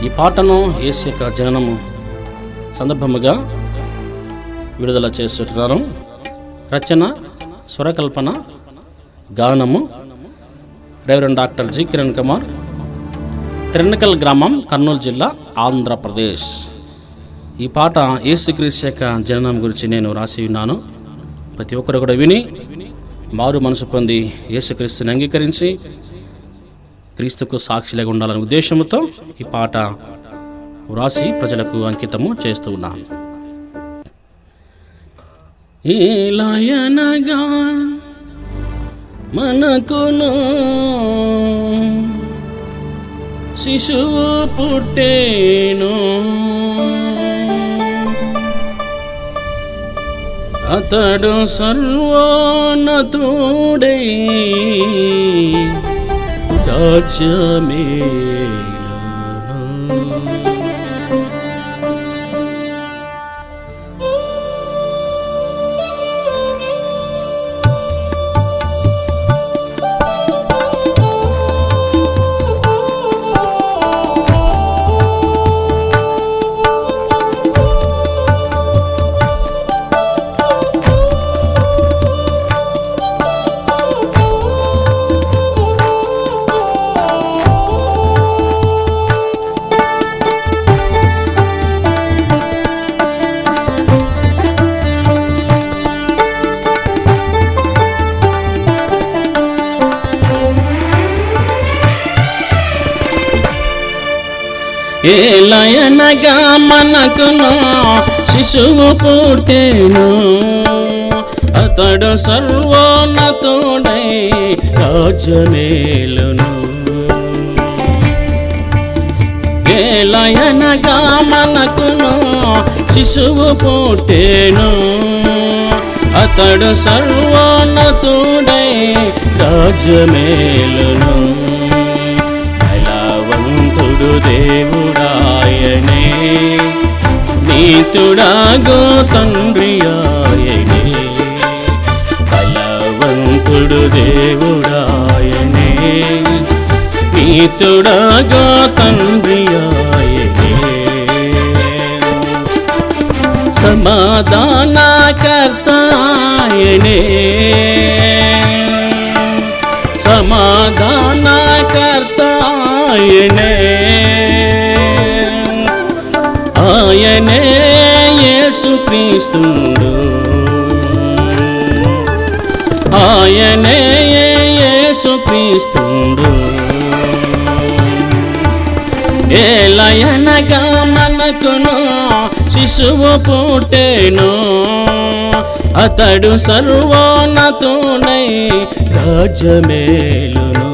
ఈ పాటను యేసు యొక్క జననము సందర్భముగా విడుదల చేస్తున్నాను. రచన, స్వరకల్పన, గానము reverend doctor G Kiran Kumar, Tiranakal గ్రామం, కర్నూలు జిల్లా, ఆంధ్రప్రదేశ్. ఈ పాట యేసుక్రీస్తు యొక్క జననం గురించి నేను రాసి ఉన్నాను. ప్రతి ఒక్కరు కూడా విని మారు మనసు పొంది యేసుక్రీస్తుని అంగీకరించి క్రీస్తుకు సాక్షిలాగా ఉండాలనే ఉద్దేశంతో ఈ పాట వ్రాసి ప్రజలకు అంకితము చేస్తూ ఉన్నాను. ఏలయనగా మనకును శిశువు పుట్టేను, అతడు సర్వోన్నతుడై రాజ్యమేలును. ఏలయనగా మనకును శిశువు పుట్టెను, అతడు సర్వోన్నతుడై రాజ్యమేలును. ఏలయనగా మనకును శిశువు పుట్టెను, అతడు సర్వోన్నతుడై రాజ్యమేలును. బలవంతుడు దేవుడాయనే, నీతుడాగో తండ్రి ఆయనే. బలవంతుడు దేవుడాయనే, నీతుడాగో తండ్రి ఆయనే. సమాధానకర్త ఆయనే, సమాధానకర్త ఆయనే. ఆయనే యేసుక్రీస్తుడు, ఆయనే యేసుక్రీస్తుడు. ఏలయనగా మనకును శిశువు పుట్టెను, అతడు సర్వోన్నతుడై రాజ్యమేలును.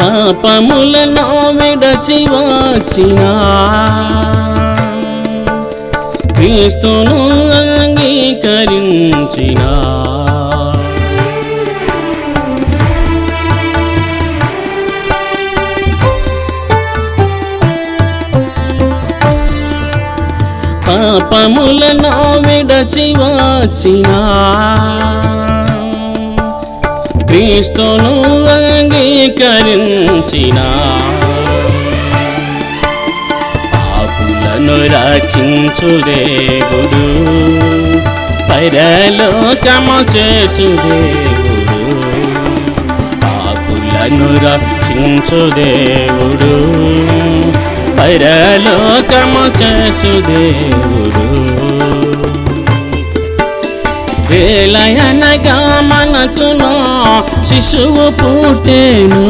పాపములను విడచి వచ్చిన క్రీస్తును అంగీకరించిన, పాపములను విడచి వచ్చిన క్రీస్తును అంగీకరించిన, పాపులను రక్షించు దేవుడు, పరలోకము చేర్చు దేవుడు. మనలను రక్షించు దేవుడు, పరలోకము చేర్చు దేవుడు. వేళయనగా మనకును శిశువు పుట్టెను,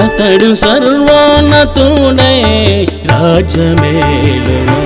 అతడు సర్వోన్నతుడై రాజ్యమేలును.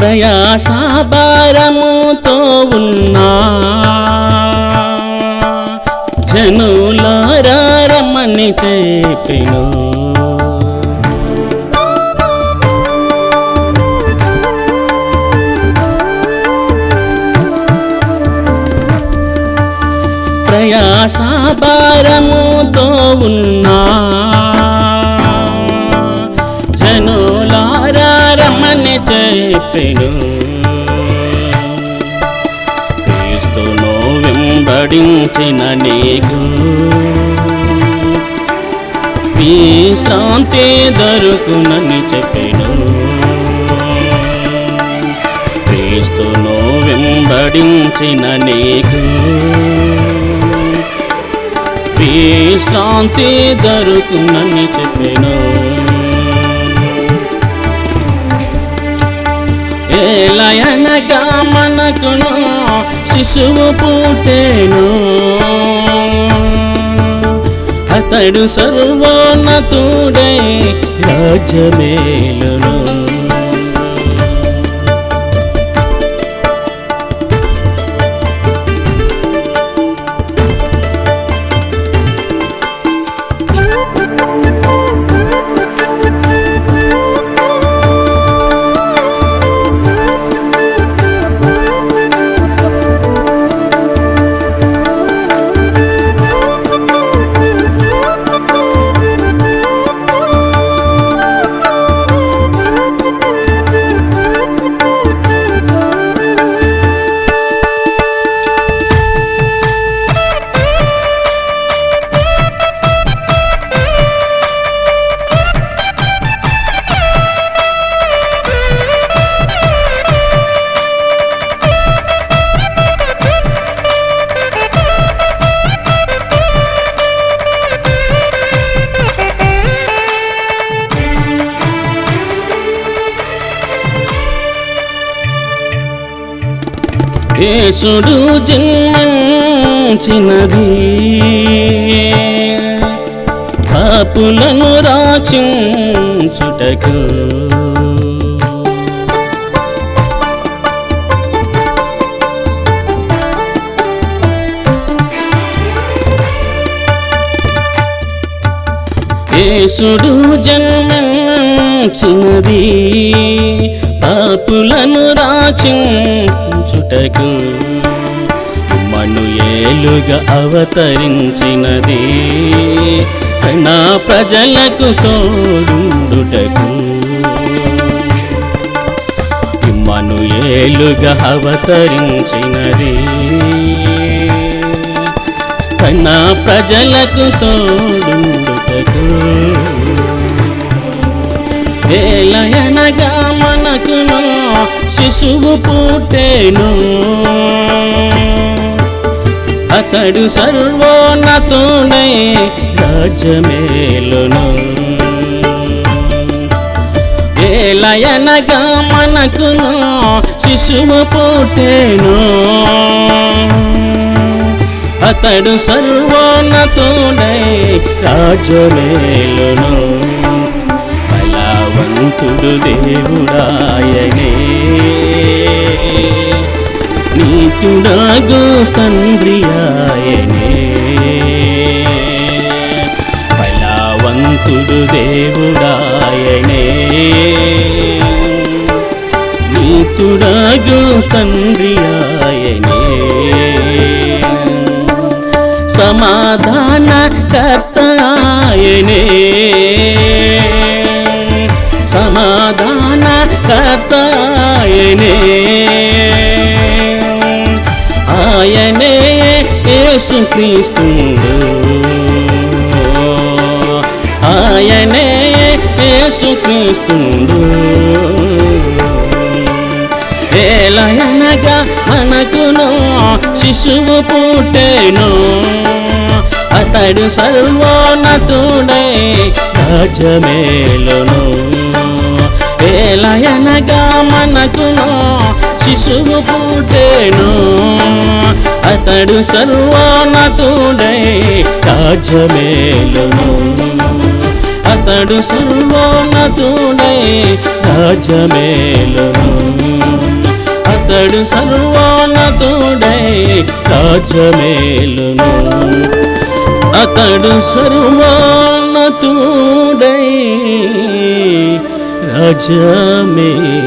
ప్రయాస భారముతో ఉన్నా జనులారా రమ్మని చెప్పెను, ప్రయాస భారముతో ఉన్నా జనులారా రమ్మని చెప్పెను. క్రీస్తును వెంబడించిన నీకు విశ్రాంతి దొరుకునని చెప్పెను. క్రీస్తును వెంబడించిన నీకు విశ్రాంతి దొరుకునని చెప్పెను. ఏలయనగా మనకును శిశువు పుట్టెను, అతడు సర్వోన్నతుడై రాజ్యమేలును. యేసుడు జన్మించినది పాపులను రక్షించుటకు, యేసుడు జన్మించినది పాపులను రక్షించుటకు, ఇమ్మానుయేలుగా అవతరించినది నా ప్రజలకు తోడుండుటకు. ఇమ్మానుయేలుగా అవతరించినది నా ప్రజలకు తోడుండుటకు. ఏలయనగా మనకును శిశువు పుట్టెను, అతడు సర్వోన్నతుడై రాజ్యమేలును. ఏలయనగా మనకును శిశువు పుట్టెను, అతడు సర్వోన్నతుడై రాజ్యమేలును. బలవంతుడు దేవుడాయనే, నీతుడాగు తండ్రి ఆయనే. బలవంతుడు దేవుడాయనే, నీతుడాగు తండ్రి ఆయనే. సమాధాన కర్త ఆయనే, సమాధాన కర్త ఆయనే. ఆయనే యేసుక్రీస్తుడు, ఆయనే యేసుక్రీస్తుడు. ఏలయనగా మనకును శిశువు పుట్టెను, అతడు సర్వోన్నతుడై రాజ్యమేలును. ఏలయనగా మనకును శిశువు పుట్టెను, అతడు సర్వోన్నతుడై రాజ్యమేలును. అతడు సర్వోన్నతుడై రాజ్యమేలును. అతడు సర్వోన్నతుడై రాజ్యమేలును. అతడు సర్వోన్నతుడై రాజ్యమేలును.